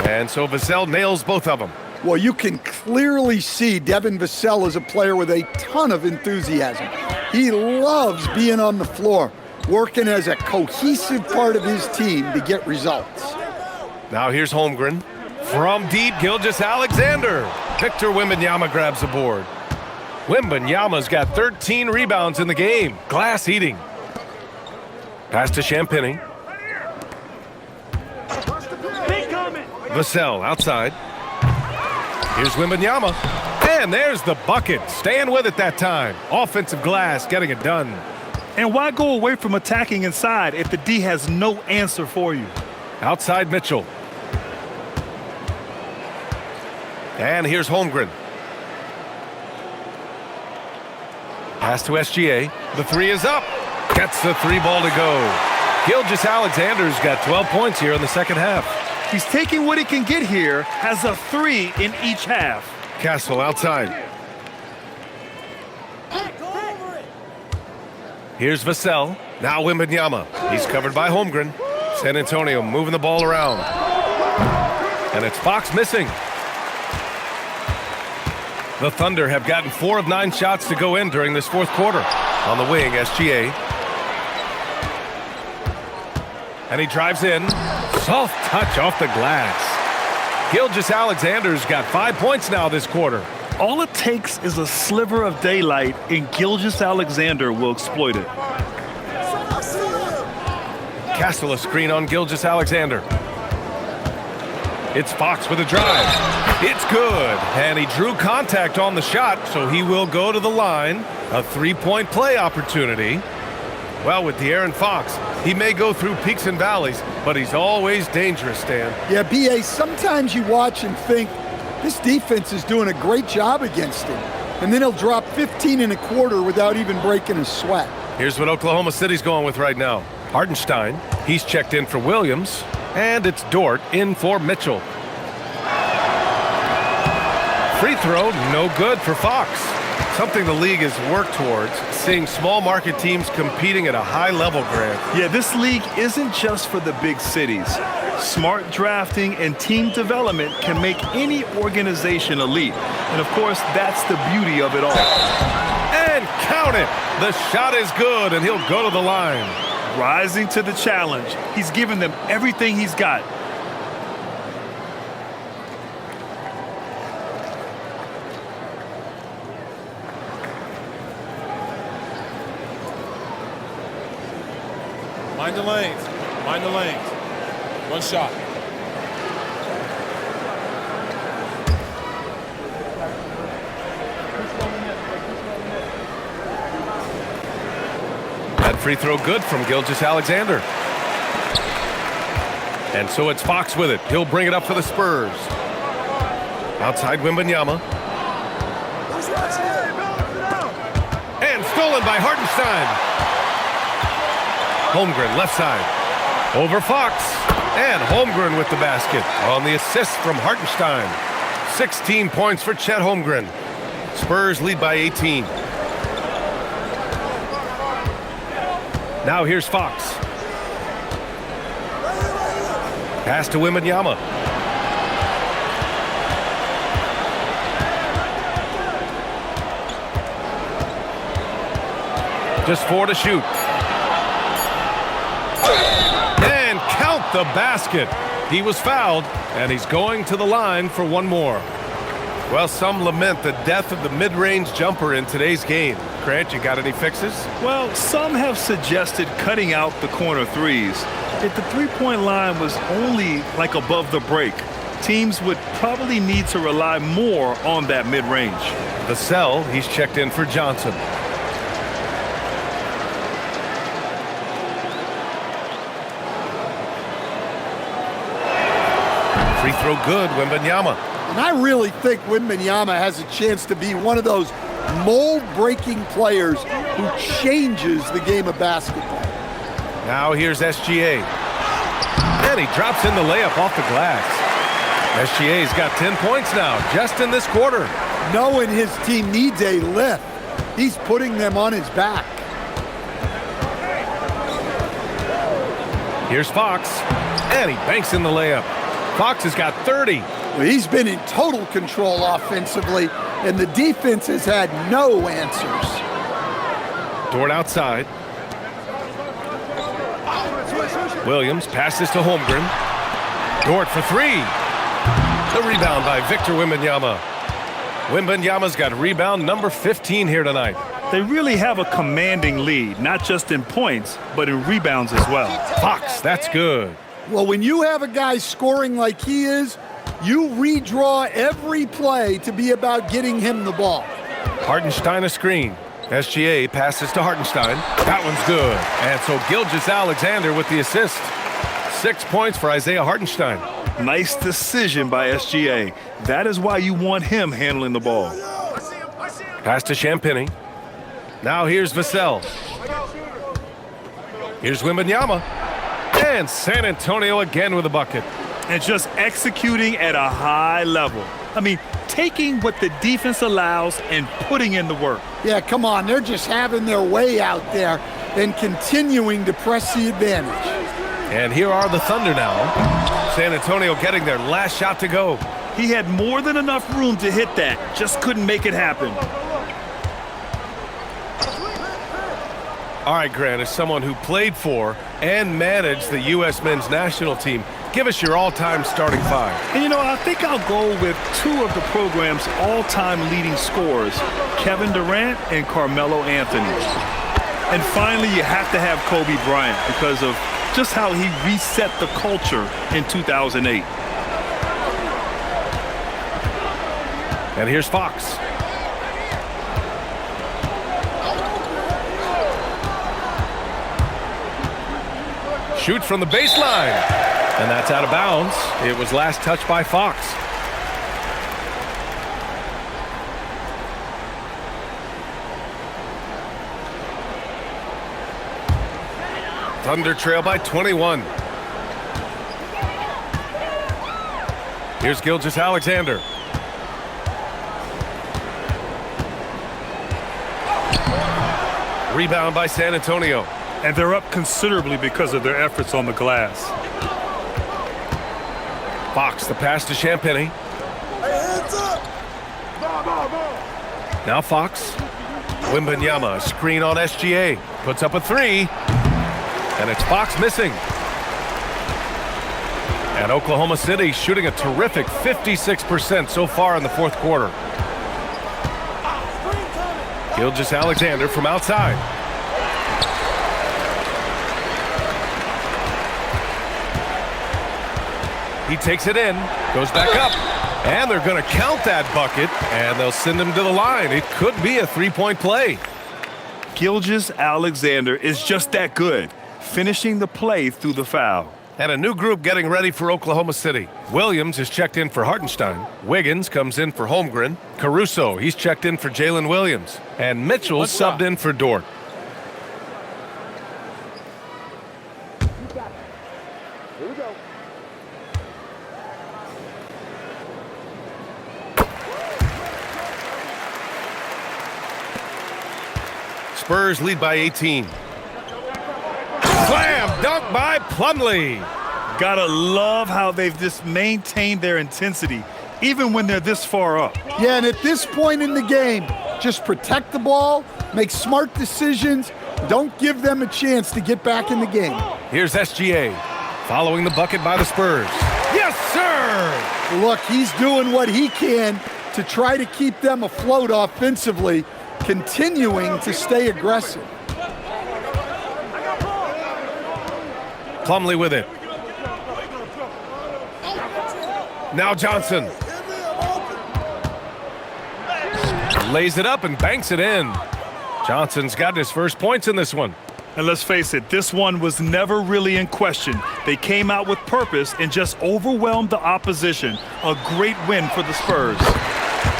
And so Vassell nails both of them. Well, you can clearly see Devin Vassell is a player with a ton of enthusiasm. He loves being on the floor, working as a cohesive part of his team to get results. Now here's Holmgren. From deep, Gilgeous-Alexander. Victor Wembanyama grabs the board. Wembanyama's got 13 rebounds in the game. Glass eating. Pass to Champagny. Vassell outside. Here's Wembanyama. And there's the bucket. Staying with it that time. Offensive glass, getting it done. And why go away from attacking inside if the D has no answer for you? Outside Mitchell. And here's Holmgren. Pass to SGA. The three is up. Gets the three ball to go. Gilgeous-Alexander's got 12 points here in the second half. He's taking what he can get here, has a 3 in each half. Castle outside. Here's Vassell. Now Wembanyama. He's covered by Holmgren. San Antonio moving the ball around. And it's Fox missing. The Thunder have gotten 4 of 9 shots to go in during this fourth quarter. On the wing, SGA. And he drives in. Soft touch off the glass. Gilgeous-Alexander's got 5 points now this quarter. All it takes is a sliver of daylight, and Gilgeous-Alexander will exploit it. Castle a screen on Gilgeous-Alexander. It's Fox with a drive. It's good. And he drew contact on the shot, so he will go to the line. A three-point play opportunity. Well, with De'Aaron Fox, he may go through peaks and valleys, but he's always dangerous, Stan. Yeah, B.A., sometimes you watch and think, this defense is doing a great job against him. And then he'll drop 15 and a quarter without even breaking a sweat. Here's what Oklahoma City's going with right now. Hartenstein, he's checked in for Williams, and it's Dort in for Mitchell. Free throw, no good for Fox. Something the league has worked towards, seeing small market teams competing at a high level, Grant. Yeah, this league isn't just for the big cities. Smart drafting and team development can make any organization elite. And of course, that's the beauty of it all. And count it! The shot is good, and he'll go to the line. Rising to the challenge. He's given them everything he's got. Mind the lanes. Mind the lanes. One shot. That free throw good from Gilgeous-Alexander. And so it's Fox with it. He'll bring it up for the Spurs. Outside Wembanyama. And stolen by Hartenstein. Holmgren left side. Over Fox. And Holmgren with the basket on the assist from Hartenstein. 16 points for Chet Holmgren. Spurs lead by 18. Now here's Fox. Pass to Wembanyama. Just 4 to shoot. And count the basket. He was fouled, and he's going to the line for one more. Well, some lament the death of the mid-range jumper in today's game. Grant, you got any fixes? Well, some have suggested cutting out the corner threes. If the three-point line was only like above the break, teams would probably need to rely more on that mid-range. Vassell, he's checked in for Johnson. Free throw good, Wembanyama. And I really think Wembanyama has a chance to be one of those mold-breaking players who changes the game of basketball. Now here's SGA. And he drops in the layup off the glass. SGA's got 10 points now, just in this quarter. Knowing his team needs a lift, he's putting them on his back. Here's Fox, and he banks in the layup. Fox has got 30. Well, he's been in total control offensively, and the defense has had no answers. Dort outside. Williams passes to Holmgren. Dort for three. The rebound by Victor Wembanyama. Wembanyama's got rebound number 15 here tonight. They really have a commanding lead, not just in points, but in rebounds as well. Fox, that's good. Well, when you have a guy scoring like he is, you redraw every play to be about getting him the ball. Hartenstein a screen. SGA passes to Hartenstein. That one's good. And so Gilgeous-Alexander with the assist. 6 points for Isaiah Hartenstein. Nice decision by SGA. That is why you want him handling the ball. Pass to Champagny. Now here's Vassell. Here's Wembanyama. And San Antonio again with a bucket. And just executing at a high level. I mean, taking what the defense allows and putting in the work. Yeah, come on. They're just having their way out there and continuing to press the advantage. And here are the Thunder now. San Antonio getting their last shot to go. He had more than enough room to hit that. Just couldn't make it happen. All right, Grant, as someone who played for and managed the U.S. men's national team, give us your all-time starting five. And, you know, I think I'll go with two of the program's all-time leading scorers, Kevin Durant and Carmelo Anthony. And finally, you have to have Kobe Bryant because of just how he reset the culture in 2008. And here's Fox. Shoots from the baseline. And that's out of bounds. It was last touched by Fox. Thunder trail by 21. Here's Gilgeous-Alexander. Rebound by San Antonio. And they're up considerably because of their efforts on the glass. Fox, the pass to Champagny. Now Fox. Wembanyama, screen on SGA. Puts up a three. And it's Fox missing. And Oklahoma City shooting a terrific 56% so far in the fourth quarter. Gilgeous-Alexander from outside. He takes it in, goes back up, and they're going to count that bucket, and they'll send him to the line. It could be a three-point play. Gilgeous-Alexander is just that good, finishing the play through the foul. And a new group getting ready for Oklahoma City. Williams is checked in for Hartenstein. Wiggins comes in for Holmgren. Caruso, he's checked in for Jalen Williams. And Mitchell's subbed in for Dort. Spurs lead by 18. Slam dunk by Plumlee. Gotta love how they've just maintained their intensity, even when they're this far up. Yeah, and at this point in the game, just protect the ball, make smart decisions, don't give them a chance to get back in the game. Here's SGA, following the bucket by the Spurs. Yes, sir! Look, he's doing what he can to try to keep them afloat offensively, continuing to stay aggressive. Plumlee with it. Now Johnson. Lays it up and banks it in. Johnson's got his first points in this one. And let's face it, this one was never really in question. They came out with purpose and just overwhelmed the opposition. A great win for the Spurs.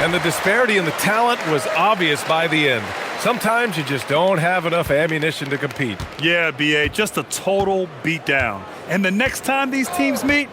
And the disparity in the talent was obvious by the end. Sometimes you just don't have enough ammunition to compete. Yeah, B.A., just a total beatdown. And the next time these teams meet,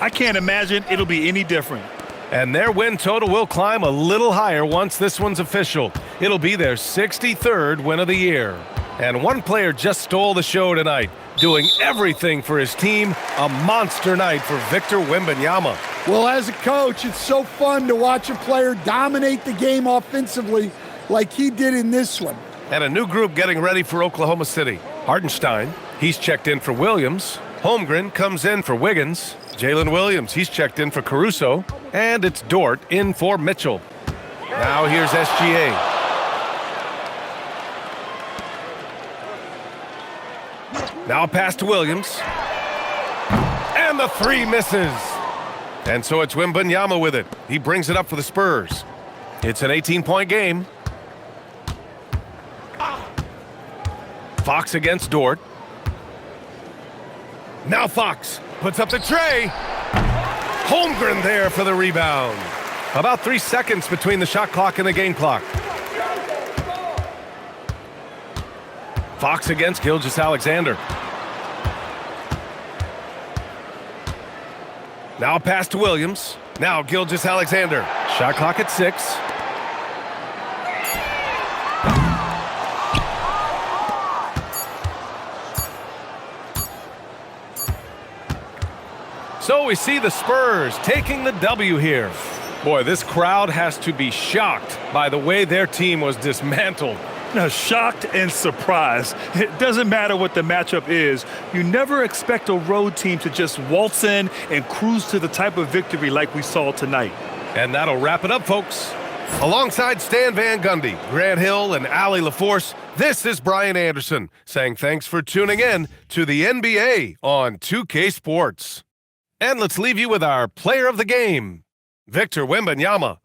I can't imagine it'll be any different. And their win total will climb a little higher once this one's official. It'll be their 63rd win of the year. And one player just stole the show tonight, doing everything for his team. A monster night for Victor Wembanyama. Well, as a coach, it's so fun to watch a player dominate the game offensively like he did in this one. And a new group getting ready for Oklahoma City. Hartenstein, he's checked in for Williams. Holmgren comes in for Wiggins. Jalen Williams, he's checked in for Caruso. And it's Dort in for Mitchell. Now here's SGA. Now a pass to Williams. And the three misses. And so it's Wembanyama with it. He brings it up for the Spurs. It's an 18-point game. Fox against Dort. Now Fox puts up the tray. Holmgren there for the rebound. About 3 seconds between the shot clock and the game clock. Fox against Gilgeous-Alexander. Now a pass to Williams. Now Gilgeous-Alexander. Shot clock at 6. So we see the Spurs taking the W here. Boy, this crowd has to be shocked by the way their team was dismantled. Now, shocked and surprised. It doesn't matter what the matchup is. You never expect a road team to just waltz in and cruise to the type of victory like we saw tonight. And that'll wrap it up, folks. Alongside Stan Van Gundy, Grant Hill, and Allie LaForce, this is Brian Anderson saying thanks for tuning in to the NBA on 2K Sports. And let's leave you with our player of the game, Victor Wembanyama.